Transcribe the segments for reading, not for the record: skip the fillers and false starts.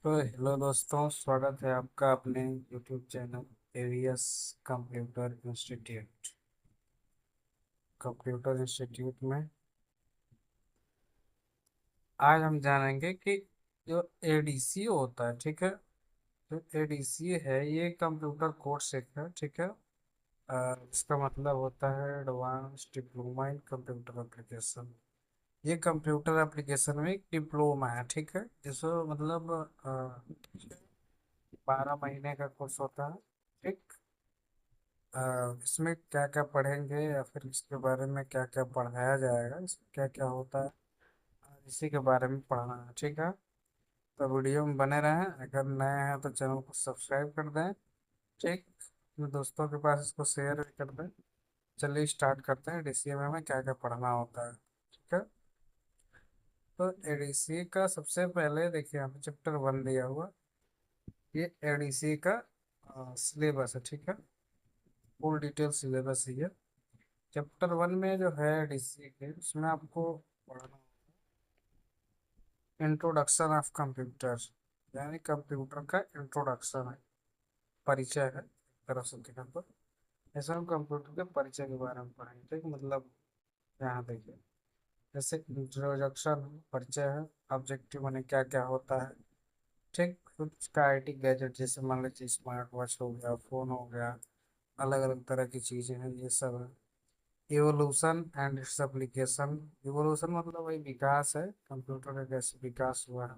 तो हेलो दोस्तों, स्वागत है आपका अपने YouTube channel ABS computer institute में। आज हम जानेंगे कि जो एडीसी होता है, ठीक है। जो एडीसी है ये कंप्यूटर कोर्स एक है, ठीक है। इसका मतलब होता है advance diploma in computer application. ये कंप्यूटर एप्लीकेशन में एक डिप्लोमा है, ठीक है। जिसको मतलब 12 महीने का कोर्स होता है, ठीक। इसमें क्या क्या पढ़ेंगे या फिर इसके बारे में क्या क्या पढ़ाया जाएगा, इसमें क्या क्या होता है, इसी के बारे में पढ़ना है, ठीक है। तो वीडियो में बने रहें। अगर नए हैं तो चैनल को सब्सक्राइब कर दें, ठीक। अपने दोस्तों के पास इसको शेयर भी कर दें। चलिए स्टार्ट करते हैं डीसीए में क्या क्या पढ़ना होता है, ठीक है। तो एडीसी का सबसे पहले देखिए, यहाँ पे चैप्टर 1 दिया हुआ। ये एडीसी का सिलेबस है, ठीक है। फुल डिटेल सिलेबस ही है। चैप्टर 1 में जो है डीसी के, उसमें आपको पढ़ना इंट्रोडक्शन ऑफ कंप्यूटर, यानी कंप्यूटर का इंट्रोडक्शन है, परिचय है एक तरफ से देखा तो। ऐसे हम कंप्यूटर के परिचय के बारे में पढ़ेंगे, ठीक। मतलब यहाँ देखिए, जैसे इंट्रोडक्शन परिचय है, ऑब्जेक्टिव माने क्या क्या होता है, ठीक। कुछ का आईटी गैजेट, जैसे मान लीजिए स्मार्ट वॉच हो गया, फोन हो गया, अलग अलग तरह की चीजें हैं, ये सब है। Evolution and its application. Evolution मतलब वही विकास है, कंप्यूटर का कैसे विकास हुआ है।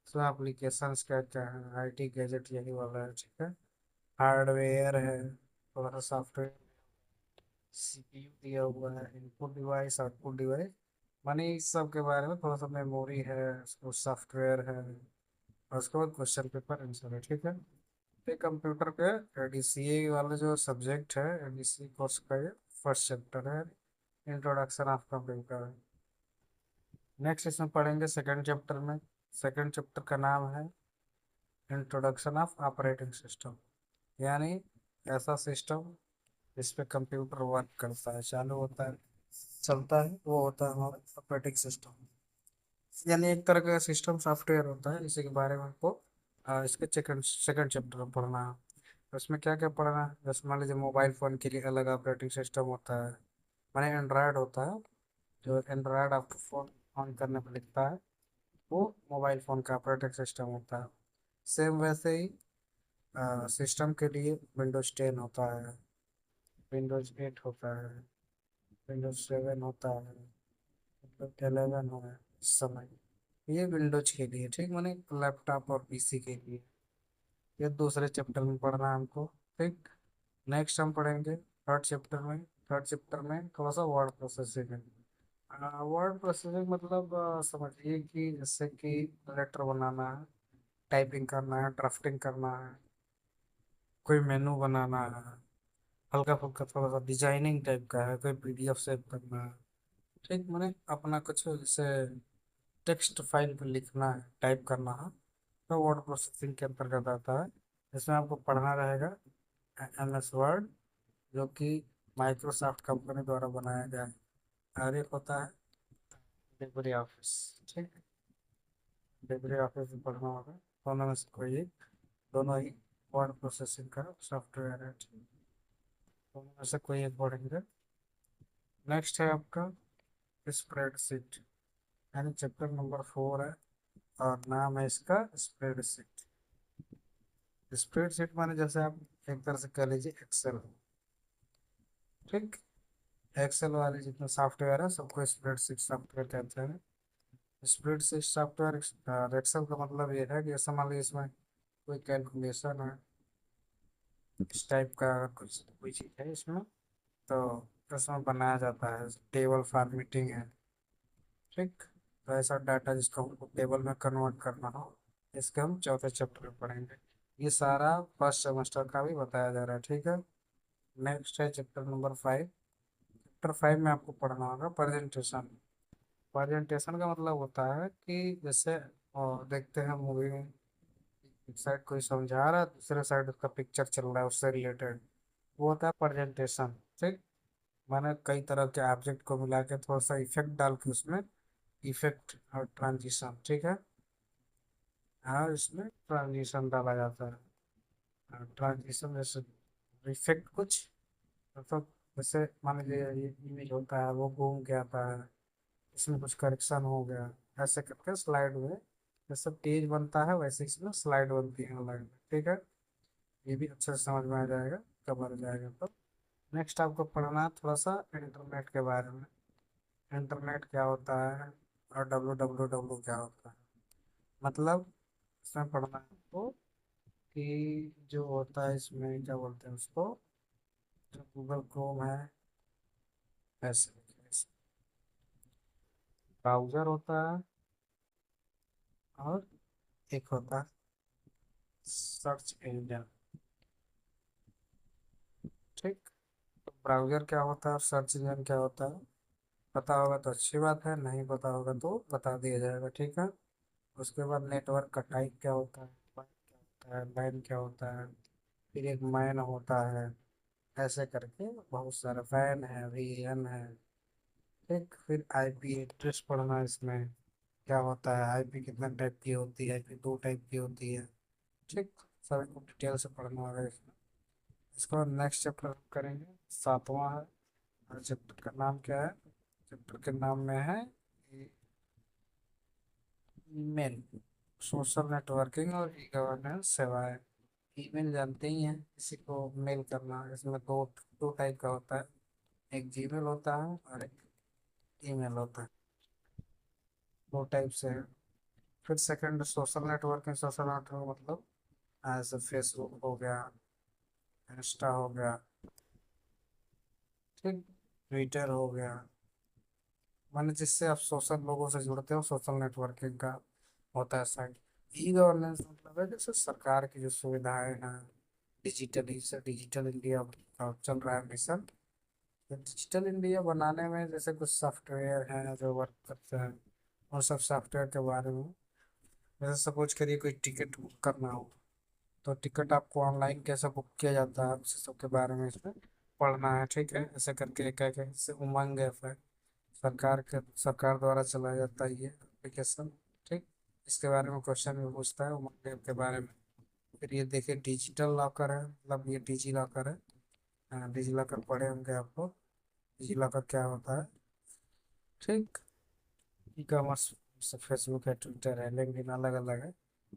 इसमें एप्लीकेशंस क्या क्या है, आईटी गैजेट यही वाला है, ठीक है। हार्डवेयर है, थोड़ा सा सॉफ्टवेयर, सीपीयू दिया हुआ है, इनपुट डिवाइस आउटपुट डिवाइस, माने इस सब के बारे में। थोड़ा सा मेमोरी है, उसको सॉफ्टवेयर है, और उसके बाद क्वेश्चन पेपर आंसर है, ठीक है। ये कंप्यूटर के एडीसीए वाला जो सब्जेक्ट है, एडीसी कोर्स का ये फर्स्ट चैप्टर है, इंट्रोडक्शन ऑफ कंप्यूटर। नेक्स्ट इसमें पढ़ेंगे सेकंड चैप्टर में। सेकंड चैप्टर का नाम है इंट्रोडक्शन ऑफ ऑपरेटिंग सिस्टम, यानी ऐसा सिस्टम जिस पे कंप्यूटर वर्क करता है, चालू होता है, चलता है, वो होता है हमारा ऑपरेटिंग सिस्टम। यानी एक तरह का सिस्टम सॉफ्टवेयर होता है, इसी के बारे में आपको इसके सेकंड सेकंड चैप्टर में पढ़ना है। तो इसमें क्या क्या पढ़ना है, जैसे मान लीजिए मोबाइल फ़ोन के लिए अलग ऑपरेटिंग सिस्टम होता है, माने एंड्रॉयड होता है। जो एंड्रॉयड आपको फ़ोन ऑन करने पर लिखता है, वो मोबाइल फ़ोन का ऑपरेटिंग सिस्टम होता है। सेम वैसे ही सिस्टम के लिए विंडोज 10 होता है, विंडोज 8 होता है, विंडोज 7 होता है, मतलब 11 है इस समय। ये विंडोज के लिए, ठीक, माने लैपटॉप और पीसी के लिए। ये दूसरे चैप्टर में पढ़ना है हमको, ठीक। नेक्स्ट हम पढ़ेंगे थर्ड चैप्टर में। थर्ड चैप्टर में थोड़ा सा वर्ड प्रोसेसिंग है। वर्ड प्रोसेसिंग मतलब समझिए कि जैसे कि लेटर बनाना है, टाइपिंग करना है, ड्राफ्टिंग करना है, कोई मेनू बनाना है, हल्का फुल्का थोड़ा सा डिजाइनिंग टाइप का है, कोई पीडीएफ सेव करना है, ठीक। मैंने अपना कुछ जैसे टेक्स्ट फाइल पे लिखना है, टाइप करना है, तो वर्ड प्रोसेसिंग के अंतर्गत आता है। इसमें आपको पढ़ना रहेगा एमएस वर्ड, जो कि माइक्रोसॉफ्ट कंपनी द्वारा बनाया गया है। और एक होता है लिब्रे ऑफिस, ठीक। लिब्रे ऑफिस भी पढ़ना होगा। दोनों में से कोई एक, दोनों ही वर्ड प्रोसेसिंग का सॉफ्टवेयर है, ठीक। दोनों में से कोई एक पढ़ेंगे। नेक्स्ट है आपका स्प्रेडशीट, यानी चैप्टर नंबर 4 है, और नाम है इसका स्प्रेडशीट। स्प्रेडशीट माने जैसे आप एक तरह से कह लीजिए एक्सेल, ठीक। एक्सेल वाले जितने सॉफ्टवेयर है सबको स्प्रेडशीट सॉफ्टवेयर कहते हैं। स्प्रेडशीट सॉफ्टवेयर एक्सेल का मतलब ये है कि जैसे मान लीजिए इसमें कोई कैलकुलेशन है, इस टाइप का अगर कुछ कोई चीज़ है इसमें, तो इसमें बनाया जाता है, टेबल फॉर्मेटिंग है, ठीक। तो ऐसा डाटा जिसको हमको टेबल में कन्वर्ट करना हो, इसके हम चौथे चैप्टर में पढ़ेंगे। ये सारा फर्स्ट सेमेस्टर का भी बताया जा रहा है, ठीक है। नेक्स्ट है चैप्टर नंबर 5। चैप्टर 5 में आपको पढ़ना होगा प्रेजेंटेशन। प्रेजेंटेशन का मतलब होता है कि जैसे देखते हैं मूवी में, एक साइड कोई समझा रहा है, दूसरे साइड उसका पिक्चर चल रहा है उससे रिलेटेड, वो होता है प्रेजेंटेशन, ठीक। मैंने कई तरह के ऑब्जेक्ट को मिला के थोड़ा सा इफेक्ट डाल के उसमें इफेक्ट और ट्रांजिशन, ठीक है। और इसमें ट्रांजिशन डाला जाता है। ट्रांजिशन जैसे इफेक्ट कुछ, मतलब जैसे मान लीजिए ये इमेज होता है वो घूम के आता है, इसमें कुछ करेक्शन हो गया, ऐसे करके स्लाइड में जैसे पेज बनता है वैसे इसमें स्लाइड बनती है ऑनलाइन। ठीक है, ये भी अच्छे से समझ में आ जाएगा, कवर हो जाएगा। तो नेक्स्ट आपको पढ़ना है थोड़ा सा इंटरनेट के बारे में। इंटरनेट क्या होता है और डब्लू डब्लू डब्लू क्या होता है। मतलब इसमें पढ़ना है आपको कि जो होता है इसमें क्या बोलते हैं उसको, जो गूगल क्रोम है, ऐसे ब्राउजर होता है और एक होता है सर्च इंजन। ठीक, तो ब्राउजर क्या होता है और सर्च इंजन क्या होता है, पता होगा तो अच्छी बात है, नहीं पता होगा तो बता दिया जाएगा। ठीक है, उसके बाद नेटवर्क का टाइप क्या होता है, बाइट क्या होता है, लाइन क्या होता है, फिर एक मैन होता है, ऐसे करके बहुत सारा फैन है, वीएन है। ठीक, फिर आईपी एड्रेस पढ़ना है इसमें, क्या होता है आईपी, कितना टाइप की होती है, आईपी दो टाइप की होती है। ठीक, सभी को डिटेल से पढ़ना होगा इसमें। इसको नेक्स्ट चैप्टर करेंगे, सातवां है। और चैप्टर का नाम क्या है, चैप्टर के नाम में है ईमेल, सोशल नेटवर्किंग और ई गवर्नेंस सेवाएं। ईमेल जानते ही हैं, किसी को मेल करना, इसमें दो दो टाइप का होता है, एक जीमेल होता है और एक ईमेल होता है, दो टाइप से है। फिर second social networking, social network मतलब ऐसे फेसबुक हो गया, इंस्टा हो गया, ठीक, ट्विटर हो गया, माने जिससे आप सोशल लोगों से जुड़ते हो, सोशल नेटवर्किंग का होता है साइट। ई गवर्नेंस मतलब है जैसे सरकार की जो सुविधाएं हैं, डिजिटली से डिजिटल इंडिया का चल रहा है मिशन। तो डिजिटल इंडिया बनाने में जैसे कुछ सॉफ्टवेयर हैं जो वर्क करते हैं, उन सब सॉफ्टवेयर के बारे में, जैसे सपोज करिए कोई टिकट बुक करना हो, तो टिकट आपको ऑनलाइन कैसे बुक किया जाता है, उस सब के बारे में इसमें पढ़ना है। ठीक है, ऐसे करके एक एक जैसे उमंग ऐप है, सरकार द्वारा चलाया जाता है ये एप्लीकेशन। ठीक, इसके बारे में क्वेश्चन भी पूछता है उमंग ऐप के बारे में। फिर ये देखिए डिजिटल लॉकर है, मतलब ये डिजी लॉकर है। डिजी लॉकर पढ़े होंगे आपको, डिजी लॉकर क्या होता है। ठीक, ई कॉमर्स, फेसबुक है, ट्विटर है, लिंक्डइन अलग अलग है,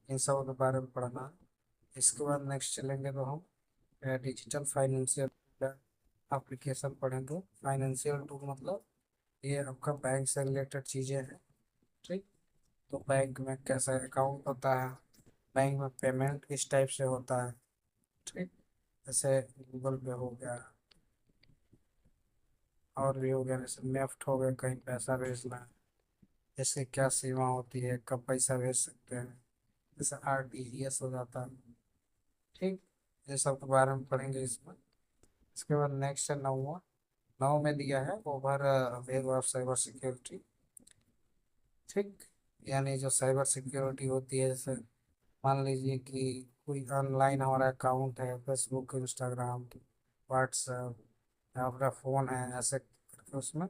इन सब के बारे में पढ़ना है। इसके बाद नेक्स्ट चलेंगे तो हम डिजिटल फाइनेंशियल एप्लीकेशन पढ़ेंगे। फाइनेंशियल टूल मतलब ये आपका बैंक से रिलेटेड चीज़ें हैं। ठीक, तो बैंक में कैसा अकाउंट होता है, बैंक में पेमेंट किस टाइप से होता है। ठीक, जैसे गूगल पे हो गया, और भी हो गया, जैसे नेफ्ट हो गया, कहीं पैसा भेजना है, इसकी क्या सीमा होती है, कब पैसा भेज सकते हैं, जैसे आरटीजीएस हो जाता है। ठीक, ये सब के बारे में पढ़ेंगे इसमें। इसके बाद नेक्स्ट है नौवा। नौ में दिया है over view of cyber security. ठीक, यानी जो साइबर सिक्योरिटी होती है, जैसे मान लीजिए कि कोई ऑनलाइन हमारा अकाउंट है, फेसबुक, इंस्टाग्राम, व्हाट्सएप, आपका फ़ोन है, ऐसे करके उसमें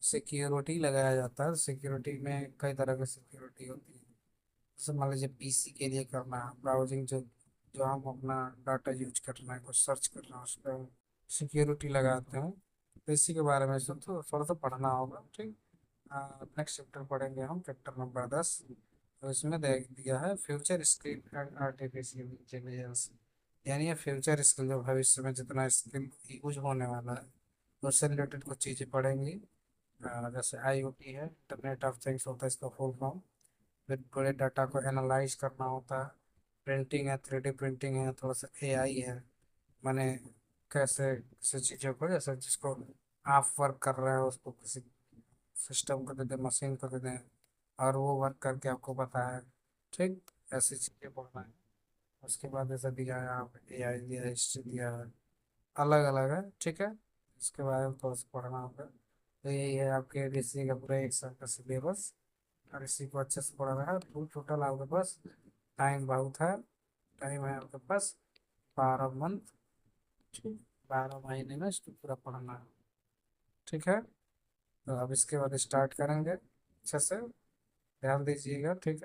सिक्योरिटी लगाया जाता है। सिक्योरिटी में कई तरह की सिक्योरिटी होती है, जैसे मान लीजिए पीसी के लिए करना है ब्राउजिंग, जो जो हम अपना डाटा यूज कर रहे हैं, कुछ सर्च कर रहे हैं, उस पर सिक्योरिटी लगाते हैं। तो इसी के बारे में सब तो थोड़ा सा पढ़ना होगा। ठीक, नेक्स्ट चैप्टर पढ़ेंगे हम, चैप्टर नंबर 10। तो इसमें देख दिया है future skill and artificial intelligence, यानी ये फ्यूचर स्किल जो भविष्य में जितना स्किल यूज होने वाला है, तो उससे रिलेटेड कुछ चीज़ें पढ़ेंगी। जैसे आईओटी है, इंटरनेट ऑफ थिंग्स होता है इसका फुल फॉर्म। फिर पूरे डाटा को एनालाइज करना होता है। प्रिंटिंग है, 3D प्रिंटिंग है, थोड़ा सा एआई है, माने कैसे किसी चीज़ों को, जैसे जिसको आप वर्क कर रहे हो उसको किसी सिस्टम को दे दें, मशीन को दे दें, और वो वर्क करके आपको बताए। ठीक, ऐसी चीज़ें पढ़ना है। उसके बाद जैसे दिया है, आप एआई दिया है, हिस्ट्री दिया है, अलग अलग है। ठीक है, इसके बारे में थोड़ा सा पढ़ना होगा। तो यही है आपके डीसी का पूरा एक साल का सिलेबस, और इसी को अच्छे से पढ़ना है। टोटल आपके पास टाइम बहुत है, टाइम है आपके पास 12 मंथ। ठीक, 12 महीने में इसको पूरा पढ़ना है। ठीक है, तो अब इसके बाद स्टार्ट करेंगे अच्छे से, ध्यान दीजिएगा। ठीक है।